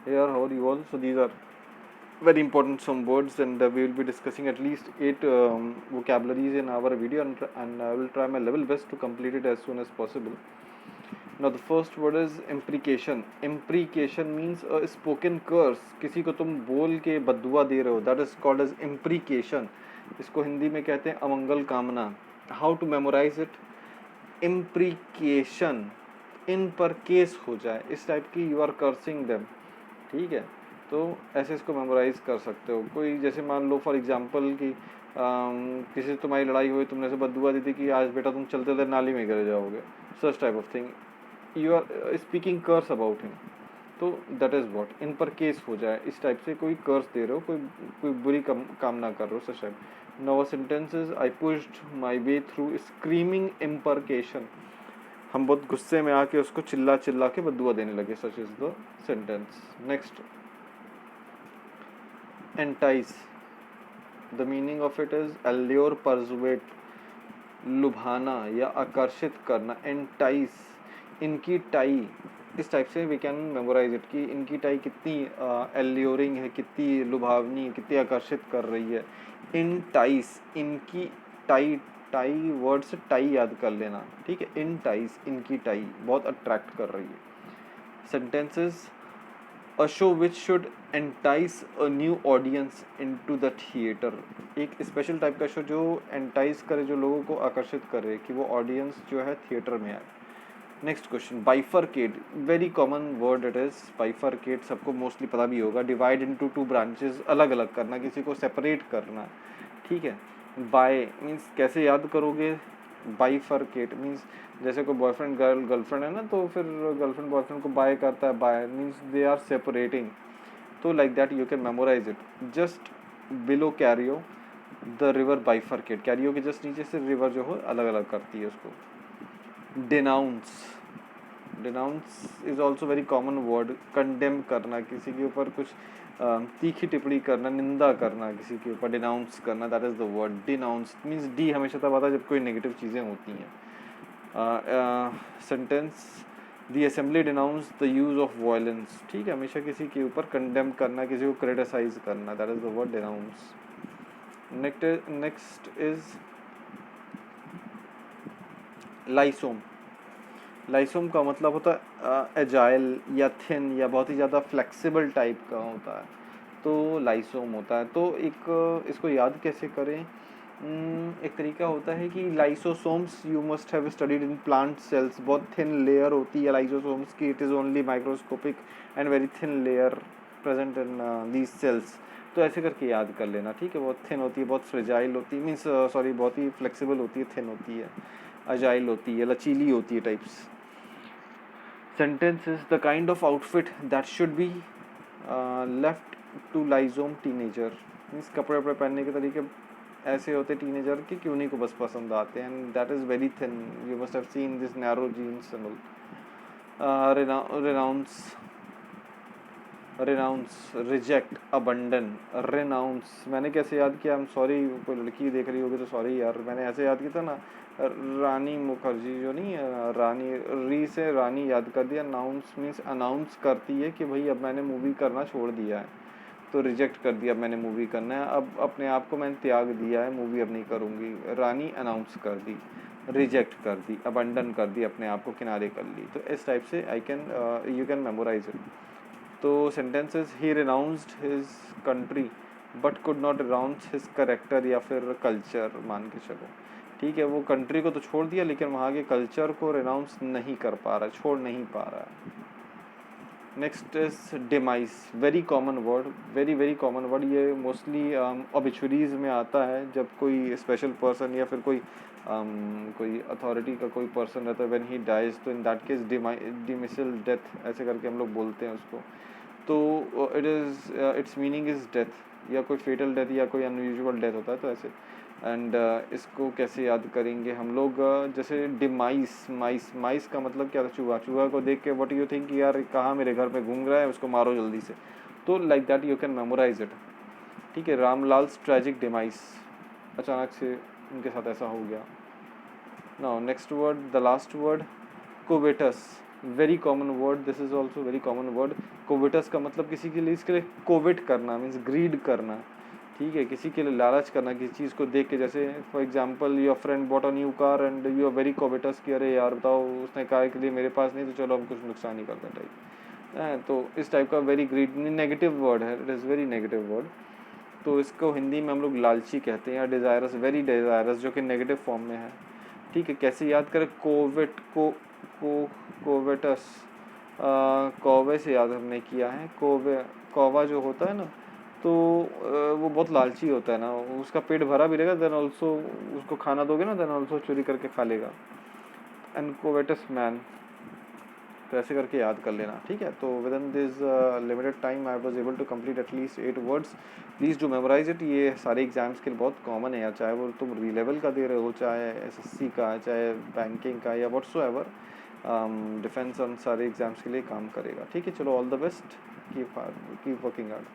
here, how are you all? So these are very important some words, and we will be discussing at least 8 vocabularies in our video, and I will try my level best to complete it as soon as possible. Now the first word is imprecation. Imprecation means a spoken curse. किसी को तुम बोल के बद्दुआ दे रहे हो, that is called as imprecation. इसको हिंदी में कहते हैं अमंगल कामना. How to memorize it? Imprecation. इन पर केस हो जाए, इस टाइप की यू आर कर्सिंग देम. ठीक है, तो ऐसे इसको मेमोराइज कर सकते हो. कोई जैसे मान लो फॉर एग्जांपल कि किसी से तुम्हारी लड़ाई हुई, तुमने से बद्दुआ दी थी कि आज बेटा तुम चलते चलते नाली में गिर जाओगे, such type of thing. You are speaking curse about him. तो दैट इज़ वॉट, इन पर केस हो जाए, इस टाइप से कोई कर्स दे रहे हो, कोई बुरी कामना कर रहे हो, such type. Now sentences, I pushed my way through screaming imprecation. हम बहुत गुस्से में आके उसको चिल्ला चिल्ला के बद्दुआ देने लगे, such is the sentence. Next, entice. The meaning of it is allure, persuade, लुभाना या आकर्षित करना. एंटाइस, इनकी टाई, इस टाइप से वी कैन मेमोराइज इट कि इनकी टाई कितनी एल्योरिंग है, कितनी लुभावनी है, कितनी आकर्षित कर रही है. इन टाइस, इनकी टाई. टाई वर्ड से टाई याद कर लेना, ठीक है. इन टाइस, इनकी टाई बहुत अट्रैक्ट कर रही है. Sentences, a show which should entice a new audience into the theatre. एक स्पेशल टाइप का शो जो एंटाइस करे, जो लोगों को आकर्षित करे कि वो ऑडियंस जो है थिएटर में आए. Next question, bifurcate. Very common word it is. Bifurcate सबको मोस्टली पता भी होगा. डिवाइड इनटू टू ब्रांचेस, अलग अलग करना, किसी को सेपरेट करना, ठीक है. बाय मीन्स कैसे याद करोगे. बाइफरकेट मीन्स जैसे कोई बॉयफ्रेंड गर्लफ्रेंड है ना, तो फिर गर्लफ्रेंड बॉयफ्रेंड को बाय करता है. Bi means they are separating. तो like that you can memorise it. Just below Cairo the river bifurcate. Cairo के जस्ट नीचे से रिवर जो है अलग अलग करती है उसको. Denounce. Denounce is also very common word. Condemn करना, किसी के ऊपर कुछ तीखी टिप्पणी करना, निंदा करना, किसी के ऊपर डिनाउंस करना, that is the word denounce. Means D हमेशा तब आता है जब कोई नेगेटिव चीज़ें होती हैं. Sentence, the assembly denounce the use of violence. ठीक है, हमेशा किसी के ऊपर कंडेम करना, किसी को क्रिटिसाइज करना, that is the word denounce. Next is लाइसोम. लाइसोम का मतलब होता है एजाइल या थिन या बहुत ही ज़्यादा फ्लेक्सिबल टाइप का होता है, तो लाइसोम होता है. तो एक इसको याद कैसे करें. एक तरीका होता है कि lysosomes you must have studied in plant cells. बहुत थिन लेयर होती है लाइसोसोम्स की. It is only microscopic and very thin layer present in these cells. तो ऐसे करके याद कर लेना, ठीक है. बहुत थिन होती है, बहुत फ्रेजाइल होती है, मीन्स सॉरी बहुत ही फ्लेक्सिबल होती है, थिन होती है, अजाइल होती है, लचीली होती है types. Sentence is the kind of outfit that should be left to lysome teenager. Means कपड़े वपड़े पहनने के तरीके ऐसे होते टीनेजर के कि उन्हीं को बस पसंद आते हैं. And that is very thin. You must have seen this narrow jeans and all. Renounce. Renounce, reject, abandon. Renounce मैंने कैसे याद किया. आई एम सॉरी, कोई लड़की देख रही होगी तो सॉरी यार, मैंने ऐसे याद किया था ना. रानी मुखर्जी जो नहीं है, रानी, री से रानी याद कर दिया. नाउंस मीन्स अनाउंस करती है कि भाई अब मैंने मूवी करना छोड़ दिया है, तो रिजेक्ट कर दिया, अब मैंने मूवी करना है, अब अपने आप को मैंने त्याग दिया है, मूवी अब नहीं करूँगी. रानी अनाउंस कर दी, रिजेक्ट कर दी, अबंडन कर दी, अपने आप को किनारे कर ली. तो इस टाइप से यू कैन मेमोराइज इट. तो sentences, he renounced his country but could not renounce his character या फिर कल्चर, मान के चलो, ठीक है. वो कंट्री को तो छोड़ दिया लेकिन वहाँ के कल्चर को रिनाउंस नहीं कर पा रहा, छोड़ नहीं पा रहा. Next is demise. Very common word, very very common word. ये मोस्टली ऑबिचुरीज में आता है जब कोई स्पेशल पर्सन या फिर कोई अथॉरिटी का कोई पर्सन रहता है, व्हेन ही डाइज, तो इन दैट केस डिमिसल डेथ ऐसे करके हम लोग बोलते हैं उसको. तो इट्स मीनिंग इज डेथ, या कोई फेटल डेथ या कोई अनयूजुअल डेथ होता है, तो ऐसे. एंड इसको कैसे याद करेंगे हम लोग. जैसे डिमाइस, माइस का मतलब क्या था, चूहा. चूहा को देख के व्हाट यू थिंक, यार कहाँ मेरे घर पे घूम रहा है, उसको मारो जल्दी से. तो like that you can memorise it, ठीक है. रामलाल्स ट्रेजिक डिमाइस, अचानक से उनके साथ ऐसा हो गया. Now next word, the last word, covetous. Very common word, this is also very common word. Covetous का मतलब किसी के लिए, इसके लिए कोविट करना मीन्स ग्रीड करना, ठीक है, किसी के लिए लालच करना, किसी चीज़ को देख के, जैसे for example your friend bought a new car and you are very covetous कि अरे यार बताओ उसने कार के लिए मेरे पास नहीं, तो चलो हम कुछ नुकसान ही करते टाइप। तो इस टाइप का वेरी ग्रीड नेगेटिव वर्ड है, it is very negative word. तो इसको हिंदी में हम लोग लालची कहते हैं, या डिज़ायरस, वेरी डिज़ायरस, जो कि नेगेटिव फॉर्म में है, ठीक है। कैसे याद करें, कोविट को कोवेटस, कौवे से याद हमने किया है। कौवा जो होता है ना, तो वो बहुत लालची होता है ना, उसका पेट भरा भी रहेगा, देन ऑल्सो उसको खाना दोगे ना, देन ऑल्सो चोरी करके खा लेगा। एंड कोवेटस मैन, तो ऐसे करके याद कर लेना, ठीक है। तो within this limited time I was able to complete at least 8 words. Please do memorise it. ये सारे एग्जाम्स के लिए बहुत कॉमन है यार, चाहे वो तुम री लेवल का दे रहे हो, चाहे एसएससी का, चाहे बैंकिंग का, या व्हाट्सोएवर, डिफेंस, उन सारे एग्जाम्स के लिए काम करेगा, ठीक है। चलो, all the best, keep working hard.